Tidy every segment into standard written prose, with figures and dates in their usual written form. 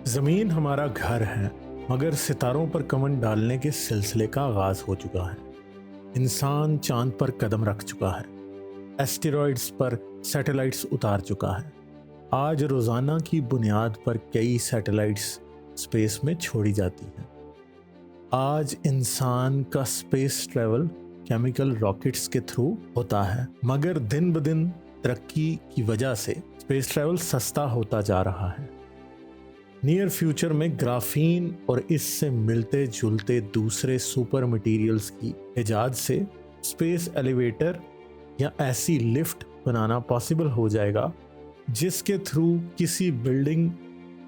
ज़मीन हमारा घर है, मगर सितारों पर कमन डालने के सिलसिले का आगाज़ हो चुका है। इंसान चांद पर कदम रख चुका है, एस्टेरॉइड्स पर सैटेलाइट्स उतार चुका है। आज रोज़ाना की बुनियाद पर कई सैटेलाइट्स स्पेस में छोड़ी जाती हैं। आज इंसान का स्पेस ट्रैवल केमिकल रॉकेट्स के थ्रू होता है, मगर दिन ब दिन तरक्की की वजह से स्पेस ट्रैवल सस्ता होता जा रहा है। नियर फ्यूचर में ग्राफीन और इससे मिलते जुलते दूसरे सुपर मटेरियल्स की इजाद से स्पेस एलिवेटर या ऐसी लिफ्ट बनाना पॉसिबल हो जाएगा जिसके थ्रू किसी बिल्डिंग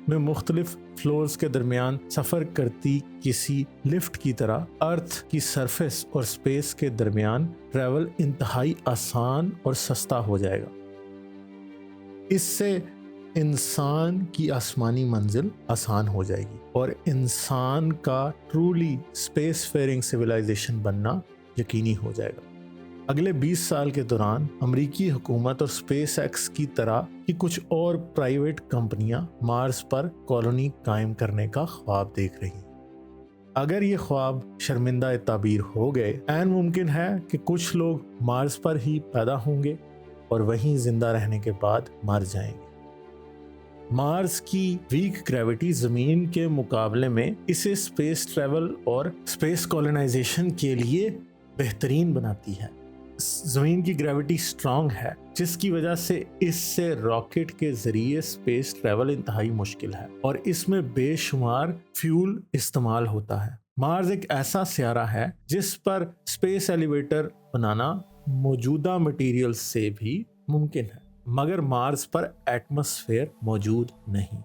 में मुख्तलिफ फ्लोर्स के दरमियान सफ़र करती किसी लिफ्ट की तरह अर्थ की सरफेस और स्पेस के दरमियान ट्रैवल इंतहाई आसान और सस्ता हो जाएगा। इससे इंसान की आसमानी मंजिल आसान हो जाएगी और इंसान का ट्रूली स्पेस फेयरिंग सिविलाइजेशन बनना यकीनी हो जाएगा। अगले 20 साल के दौरान अमेरिकी हुकूमत और स्पेस एक्स की तरह की कुछ और प्राइवेट कंपनियां मार्स पर कॉलोनी कायम करने का ख्वाब देख रही हैं। अगर ये ख्वाब शर्मिंदा ताबीर हो गए, ऐन मुमकिन है कि कुछ लोग मार्स पर ही पैदा होंगे और वहीं जिंदा रहने के बाद मर जाएंगे। मार्स की वीक ग्रेविटी जमीन के मुकाबले में इसे स्पेस ट्रैवल और स्पेस कॉलोनाइजेशन के लिए बेहतरीन बनाती है। जमीन की ग्रेविटी स्ट्रांग है, जिसकी वजह से इससे रॉकेट के जरिए स्पेस ट्रैवल इंतहाई मुश्किल है और इसमें बेशुमार फ्यूल इस्तेमाल होता है। मार्स एक ऐसा सियारा है जिस पर स्पेस एलिवेटर बनाना मौजूदा मटेरियल से भी मुमकिन है, मगर मार्स पर एटमॉस्फेयर मौजूद नहीं।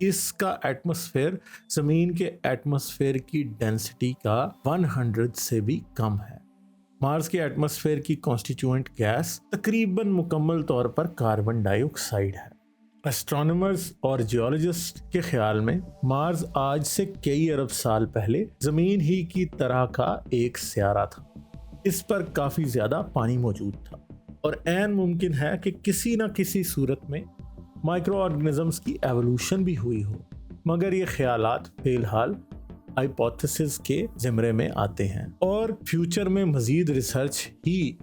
इसका एटमॉस्फेयर जमीन के एटमॉस्फेयर की डेंसिटी का 100 से भी कम है। मार्स के एटमॉस्फेयर की कॉन्स्टिट्यूएंट गैस तकरीबन मुकम्मल तौर पर कार्बन डाइऑक्साइड है। एस्ट्रोनॉमर्स और जियोलॉजिस्ट के ख्याल में मार्स आज से कई अरब साल पहले जमीन ही की तरह का एक सियारा था। इस पर काफी ज्यादा पानी मौजूद था और ऐन मुमकिन है कि किसी न किसी सूरत में माइक्रो ऑर्गेनिजम्स की एवोल्यूशन भी हुई हो, मगर ये ख्यालात फिलहाल हाइपोथेसिस के ज़िम्रे में आते हैं और फ्यूचर में मजीद रिसर्च ही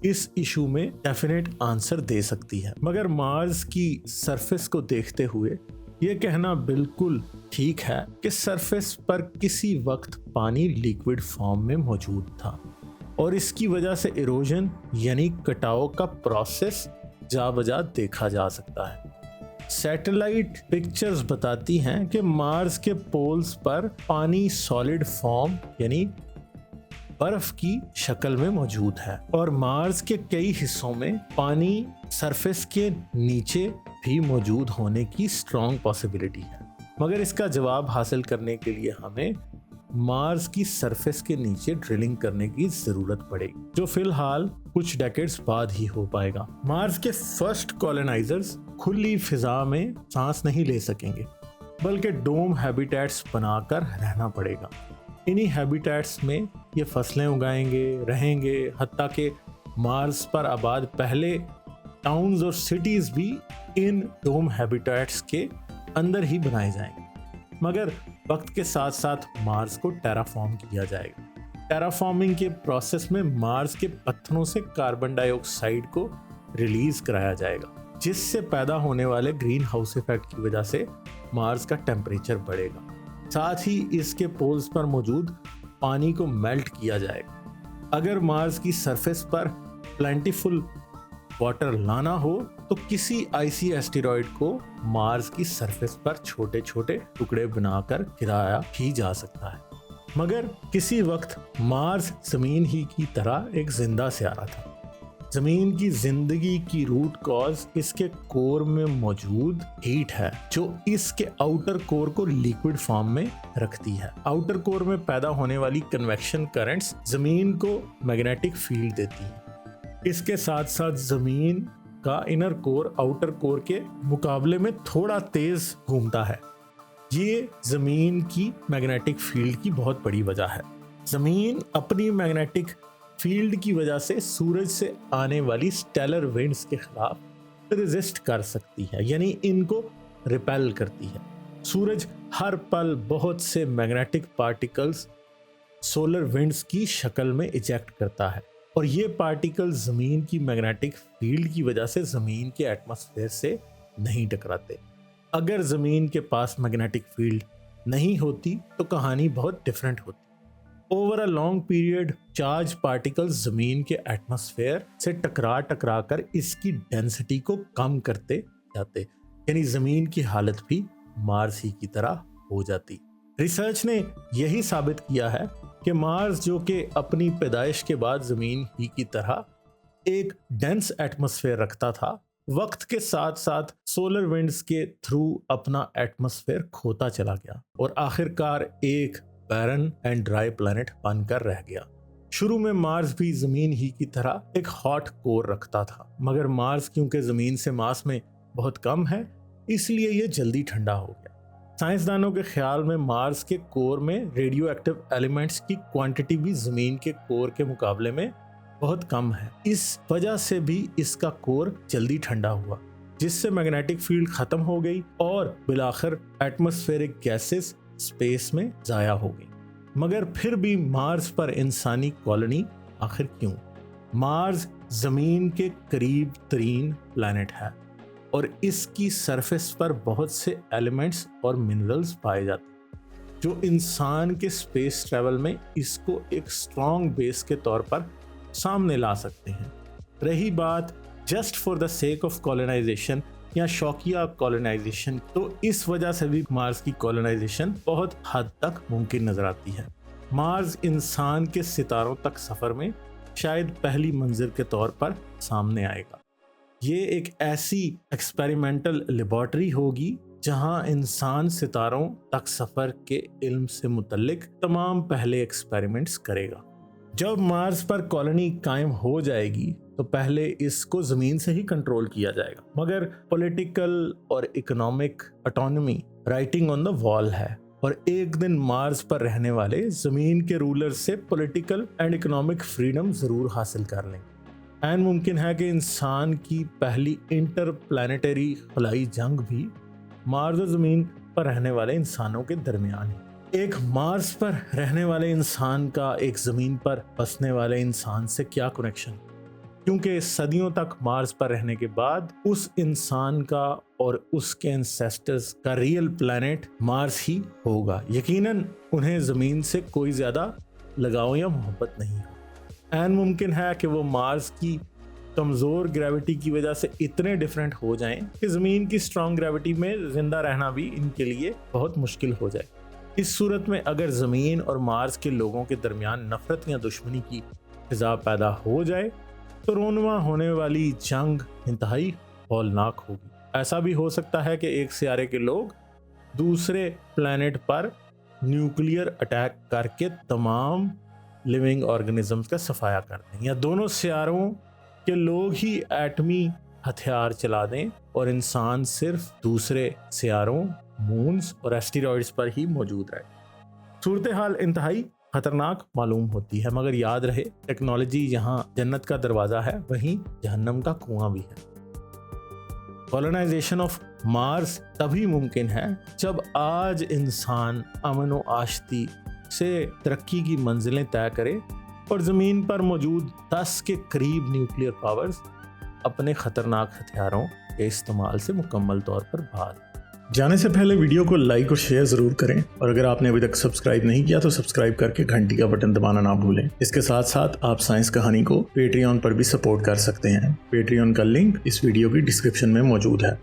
इस इशू में डेफिनेट आंसर दे सकती है। मगर मार्स की सरफेस को देखते हुए ये कहना बिल्कुल ठीक है कि सरफेस पर किसी वक्त पानी लिक्विड फॉर्म में मौजूद था और इसकी वजह से इरोजन यानी कटाव का प्रोसेस जा बजा देखा जा सकता है। सैटेलाइट पिक्चर्स बताती हैं कि मार्स के पोल्स पर पानी सॉलिड फॉर्म यानी बर्फ की शक्ल में मौजूद है और मार्स के कई हिस्सों में पानी सरफेस के नीचे भी मौजूद होने की स्ट्रॉन्ग पॉसिबिलिटी है, मगर इसका जवाब हासिल करने के लिए हमें मार्स की सरफेस के नीचे ड्रिलिंग करने की जरूरत पड़ेगी, जो फिलहाल कुछ डेकेड्स बाद ही हो पाएगा। मार्स के फर्स्ट कॉलोनाइजर्स खुली फिजा में सांस नहीं ले सकेंगे, बल्कि डोम हैबिटेट्स बनाकर रहना पड़ेगा। इन्हीं हैबिटेट्स में ये फसलें उगाएंगे, रहेंगे, हत्ता के मार्स पर आबाद पहले टाउन्स और सिटीज भी इन डोम हैबिटेट्स के अंदर ही बनाए जाएंगे। मगर वक्त के साथ साथ मार्स को टेराफॉर्म किया जाएगा। टेराफॉर्मिंग के प्रोसेस में मार्स के पत्थरों से कार्बन डाइऑक्साइड को रिलीज कराया जाएगा, जिससे पैदा होने वाले ग्रीन हाउस इफेक्ट की वजह से मार्स का टेम्परेचर बढ़ेगा। साथ ही इसके पोल्स पर मौजूद पानी को मेल्ट किया जाएगा। अगर मार्स की सरफेस पर प्लेंटीफुल वाटर लाना हो तो किसी आईसी एस्टेरॉइड को मार्स की सरफेस पर छोटे छोटे टुकड़े बनाकर गिराया ही जा सकता है। मगर किसी वक्त मार्स जमीन ही की तरह एक जिंदा सियारा था। जमीन की जिंदगी की रूट कॉज इसके कोर में मौजूद हीट है, जो इसके आउटर कोर को लिक्विड फॉर्म में रखती है। आउटर कोर में पैदा होने वाली कन्वेक्शन करंट्स जमीन को मैग्नेटिक फील्ड देती है। इसके साथ साथ जमीन का इनर कोर आउटर कोर के मुकाबले में थोड़ा तेज घूमता है। ये जमीन की मैग्नेटिक फील्ड की बहुत बड़ी वजह है। जमीन अपनी मैग्नेटिक फील्ड की वजह से सूरज से आने वाली स्टेलर विंड्स के खिलाफ रेजिस्ट कर सकती है, यानी इनको रिपेल करती है। सूरज हर पल बहुत से मैग्नेटिक पार्टिकल्स सोलर विंड्स की शक्ल में इजेक्ट करता है और ये पार्टिकल्स ज़मीन की मैग्नेटिक फील्ड की वजह से ज़मीन के एटमॉस्फेयर से नहीं टकराते। अगर ज़मीन के पास मैग्नेटिक फील्ड नहीं होती तो कहानी बहुत डिफरेंट होती। Over a long period charge particles ज़मीन के एटमॉस्फेयर से टकरा कर इसकी डेंसिटी को कम करते जाते, यानी ज़मीन की हालत भी मार्स ही की तरह हो जाती। रिसर्च ने यही साबित किया है कि मार्स, जो कि अपनी पैदाइश के बाद ज़मीन ही की तरह एक डेंस एटमॉस्फेयर रखता था, वक्त के साथ साथ सोलर विंड्स के थ्रू अपना एटमॉस्फेयर खोता चला गया और आखिरकार एक बैरन एंड ड्राई प्लैनेट बनकर रह गया। शुरू में मार्स भी ज़मीन ही की तरह एक हॉट कोर रखता था, मगर मार्स क्योंकि ज़मीन से मास में बहुत कम है इसलिए ये जल्दी ठंडा हो गया। साइंसदानों के ख्याल में मार्स के कोर में रेडियो एक्टिव एलिमेंट्स की क्वांटिटी भी ज़मीन के कोर के मुकाबले में बहुत कम है। इस वजह से भी इसका कोर जल्दी ठंडा हुआ, जिससे मैग्नेटिक फील्ड खत्म हो गई और बिलाखिर एटमॉस्फेरिक गैसेस स्पेस में ज़ाया हो गई। मगर फिर भी मार्स पर इंसानी कॉलोनी आखिर क्यों? मार्स ज़मीन के करीब तरीन प्लैनेट है और इसकी सरफेस पर बहुत से एलिमेंट्स और मिनरल्स पाए जाते हैं जो इंसान के स्पेस ट्रैवल में इसको एक स्ट्रॉन्ग बेस के तौर पर सामने ला सकते हैं। रही बात just for the sake of colonization या शौकिया कॉलोनाइजेशन, तो इस वजह से भी मार्स की कॉलोनाइजेशन बहुत हद तक मुमकिन नजर आती है। मार्स इंसान के सितारों तक सफ़र में शायद पहली मंजिल के तौर पर सामने आएगा। ये एक ऐसी एक्सपेरिमेंटल लेबॉर्ट्री होगी जहां इंसान सितारों तक सफ़र के इल्म से मुतल्लिक तमाम पहले एक्सपेरिमेंट्स करेगा। जब मार्स पर कॉलोनी कायम हो जाएगी तो पहले इसको ज़मीन से ही कंट्रोल किया जाएगा, मगर पॉलिटिकल और economic autonomy writing on the wall है और एक दिन मार्स पर रहने वाले ज़मीन के रूलर से पॉलिटिकल एंड इकोनॉमिक फ्रीडम ज़रूर हासिल कर लेंगे। एंड मुमकिन है कि इंसान की पहली इंटर प्लानिटरी खलाई जंग भी मार्स और ज़मीन पर रहने वाले इंसानों के दरमियान है। एक मार्स पर रहने वाले इंसान का एक ज़मीन पर बसने वाले इंसान से क्या कनेक्शन? क्योंकि सदियों तक मार्स पर रहने के बाद उस इंसान का और उसके एंसेस्टर्स का रियल प्लैनेट मार्स ही होगा। यकीनन उन्हें ज़मीन से कोई ज़्यादा लगाव या मोहब्बत नहीं है। एंड मुमकिन है कि वो मार्स की कमज़ोर ग्रेविटी की वजह से इतने डिफरेंट हो जाएं कि ज़मीन की स्ट्रॉन्ग ग्रेविटी में ज़िंदा रहना भी इनके लिए बहुत मुश्किल हो जाए। इस सूरत में अगर ज़मीन और मार्स के लोगों के दरमियान नफ़रत या दुश्मनी की फिज़ा पैदा हो जाए तो रोनुमा होने वाली जंग इंतहाई हौलनाक होगी। ऐसा भी हो सकता है कि एक सियारे के लोग दूसरे प्लैनेट पर न्यूक्लियर अटैक करके तमाम लिविंग ऑर्गेनिजम्स का सफाया कर दें, या दोनों सियारों के लोग ही एटमी हथियार चला दें और इंसान सिर्फ दूसरे सियारों, मून्स और एस्टेरॉइड्स पर ही मौजूद रहे। सूरत हाल इंतहाई खतरनाक मालूम होती है, मगर याद रहे टेक्नोलॉजी जहां जन्नत का दरवाज़ा है वहीं जहन्नम का कुआं भी है। कॉलोनाइजेशन ऑफ मार्स तभी मुमकिन है जब आज इंसान अमन व आशती से तरक्की की मंजिलें तय करे और ज़मीन पर मौजूद 10 के करीब न्यूक्लियर पावर्स अपने ख़तरनाक हथियारों के इस्तेमाल से मुकम्मल तौर पर भाग। जाने से पहले वीडियो को लाइक और शेयर ज़रूर करें और अगर आपने अभी तक सब्सक्राइब नहीं किया तो सब्सक्राइब करके घंटी का बटन दबाना ना भूलें। इसके साथ साथ आप साइंस कहानी को पेट्रियन पर भी सपोर्ट कर सकते हैं। पेट्रियन का लिंक इस वीडियो की डिस्क्रिप्शन में मौजूद है।